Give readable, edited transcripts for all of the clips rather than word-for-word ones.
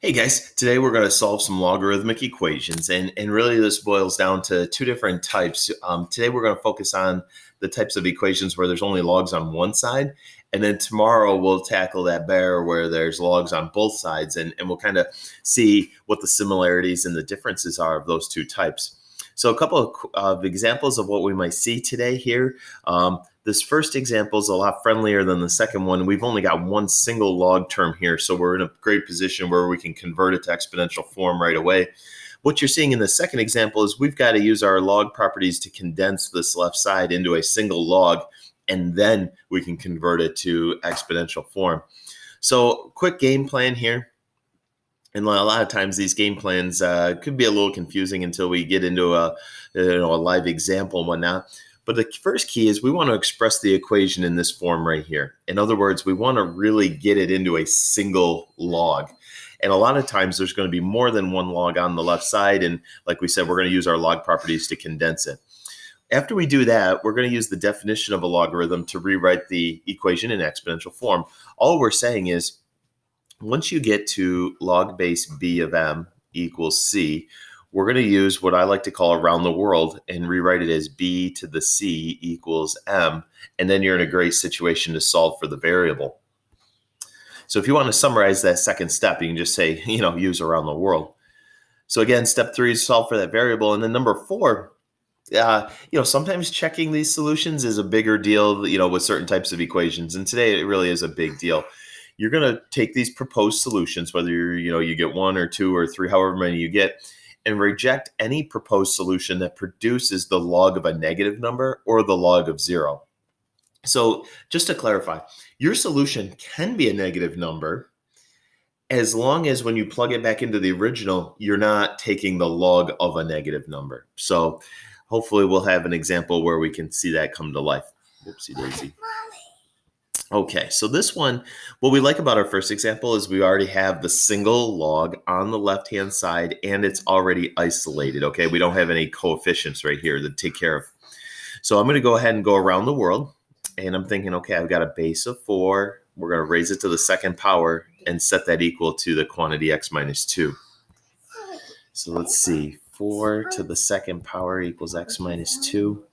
Hey guys, today we're going to solve some logarithmic equations, and really this boils down to two different types. Today we're going to focus on the types of equations where there's only logs on one side, and then tomorrow we'll tackle that bear where there's logs on both sides, and we'll kind of see what the similarities and the differences are of those two types. So a couple of examples of what we might see today here. This first example is a lot friendlier than the second one. We've only got one single log term here, so we're in a great position where we can convert it to exponential form right away. What you're seeing in the second example is we've got to use our log properties to condense this left side into a single log, and then we can convert it to exponential form. So quick game plan here. And a lot of times these game plans could be a little confusing until we get into a live example and whatnot. But the first key is we want to express the equation in this form right here. In other words, we want to really get it into a single log. And a lot of times there's going to be more than one log on the left side. And like we said, we're going to use our log properties to condense it. After we do that, we're going to use the definition of a logarithm to rewrite the equation in exponential form. All we're saying is once you get to log base b of m equals c, we're going to use what I like to call around the world and rewrite it as b to the c equals m. And then you're in a great situation to solve for the variable. So if you want to summarize that second step, you can just say, use around the world. So again, step 3 is solve for that variable. And then number 4, sometimes checking these solutions is a bigger deal, with certain types of equations. And today it really is a big deal. You're going to take these proposed solutions, whether you get 1 or 2 or 3, however many you get, and reject any proposed solution that produces the log of a negative number or the log of 0. So just to clarify, your solution can be a negative number as long as when you plug it back into the original, you're not taking the log of a negative number. So hopefully we'll have an example where we can see that come to life. Whoopsie daisy. Okay, so this one, what we like about our first example is we already have the single log on the left-hand side and it's already isolated, okay? We don't have any coefficients right here to take care of. So I'm going to go ahead and go around the world, and I'm thinking, okay, I've got a base of 4. We're going to raise it to the second power and set that equal to the quantity x minus 2. So let's see, 4 to the second power equals x minus 2.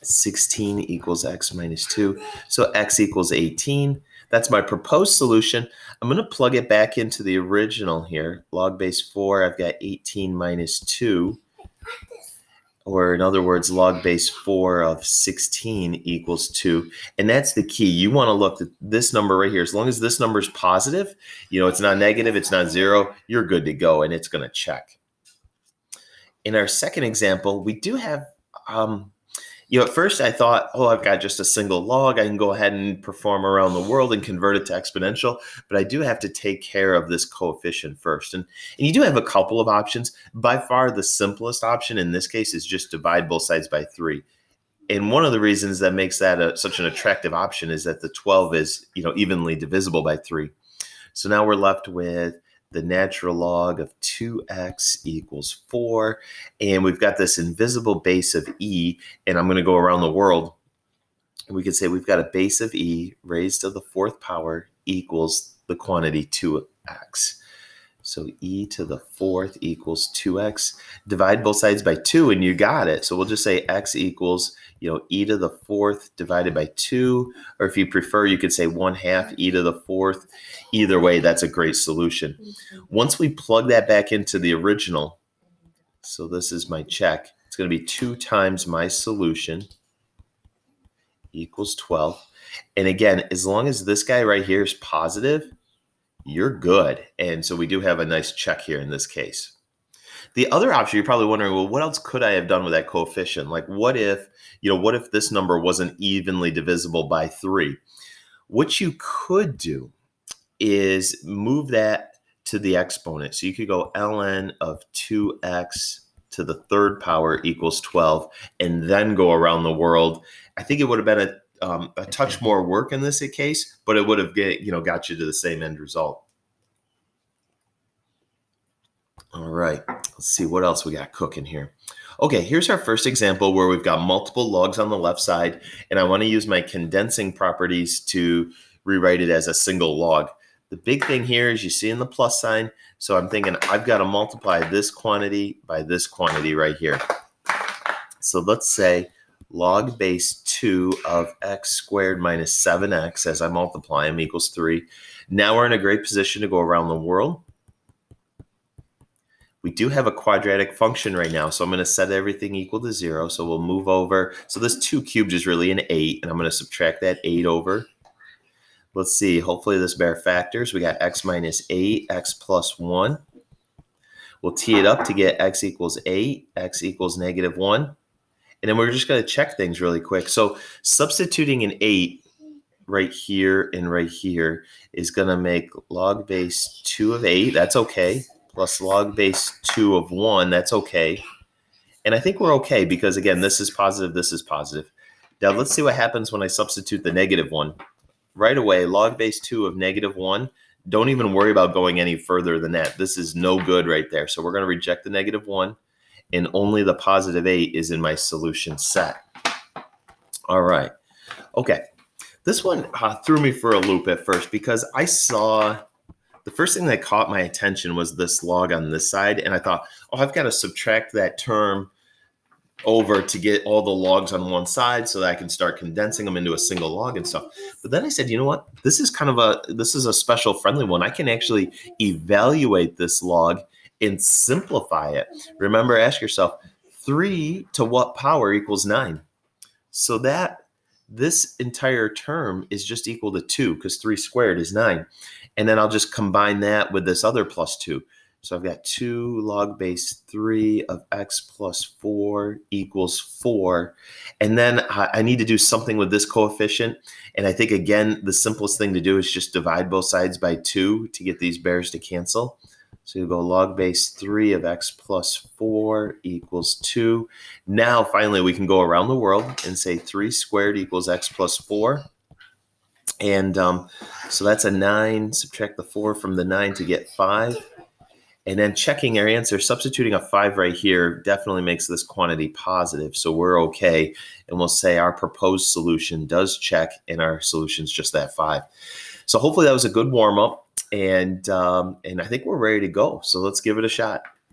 16 equals x minus 2. So x equals 18. That's my proposed solution. I'm going to plug it back into the original here. Log base 4, I've got 18 minus 2. Or in other words, log base 4 of 16 equals 2. And that's the key. You want to look at this number right here. As long as this number is positive, it's not negative, it's not 0, you're good to go, and it's going to check. In our second example, we do have at first I thought, I've got just a single log. I can go ahead and perform around the world and convert it to exponential, but I do have to take care of this coefficient first. And you do have a couple of options. By far, the simplest option in this case is just divide both sides by 3. And one of the reasons that makes that such an attractive option is that the 12 is, evenly divisible by 3. So now we're left with the natural log of 2x equals 4. And we've got this invisible base of e, and I'm going to go around the world. And we could say we've got a base of e raised to the 4th power equals the quantity 2x. So e to the 4th equals 2x. Divide both sides by 2 and you got it. So we'll just say x equals, e to the 4th divided by 2. Or if you prefer, you could say 1/2 e to the 4th. Either way, that's a great solution. Once we plug that back into the original, so this is my check, it's going to be 2 times my solution equals 12. And again, as long as this guy right here is positive, you're good. And so we do have a nice check here in this case. The other option, you're probably wondering, well, what else could I have done with that coefficient? Like what if this number wasn't evenly divisible by 3? What you could do is move that to the exponent. So you could go ln of 2x to the 3rd power equals 12 and then go around the world. I think it would have been a touch more work in this case, but it would have got you to the same end result. All right, let's see what else we got cooking here. Okay, here's our first example where we've got multiple logs on the left side, and I want to use my condensing properties to rewrite it as a single log. The big thing here is you see in the plus sign. So I'm thinking I've got to multiply this quantity by this quantity right here. So let's say log base 2 of x squared minus 7x as I multiply them equals 3. Now we're in a great position to go around the world. We do have a quadratic function right now, so I'm going to set everything equal to 0. So we'll move over. So this 2 cubed is really an 8, and I'm going to subtract that 8 over. Let's see. Hopefully this bare factors. We got x minus 8, x plus 1. We'll tee it up to get x equals 8, x equals negative 1. And then we're just going to check things really quick. So substituting an 8 right here and right here is going to make log base 2 of 8. That's okay. Plus log base 2 of 1. That's okay. And I think we're okay because, again, this is positive, this is positive. Now let's see what happens when I substitute the negative 1. Right away, log base 2 of negative 1. Don't even worry about going any further than that. This is no good right there. So we're going to reject the negative 1. And only the positive 8 is in my solution set. All right. Okay. This one threw me for a loop at first because I saw the first thing that caught my attention was this log on this side. And I thought, oh, I've got to subtract that term over to get all the logs on one side so that I can start condensing them into a single log and stuff. But then I said, you know what? This is a special friendly one. I can actually evaluate this log and simplify it. Remember, ask yourself, 3 to what power equals 9? So that this entire term is just equal to 2 because 3 squared is 9. And then I'll just combine that with this other plus 2. So I've got 2 log base 3 of x plus 4 equals 4. And then I need to do something with this coefficient. And I think, again, the simplest thing to do is just divide both sides by 2 to get these bears to cancel. So you go log base 3 of x plus 4 equals 2. Now, finally, we can go around the world and say 3 squared equals x plus 4. And so that's a 9. Subtract the 4 from the 9 to get 5. And then checking our answer, substituting a 5 right here definitely makes this quantity positive. So we're okay. And we'll say our proposed solution does check, and our solution's just that 5. So hopefully that was a good warm-up. And I think we're ready to go. So let's give it a shot.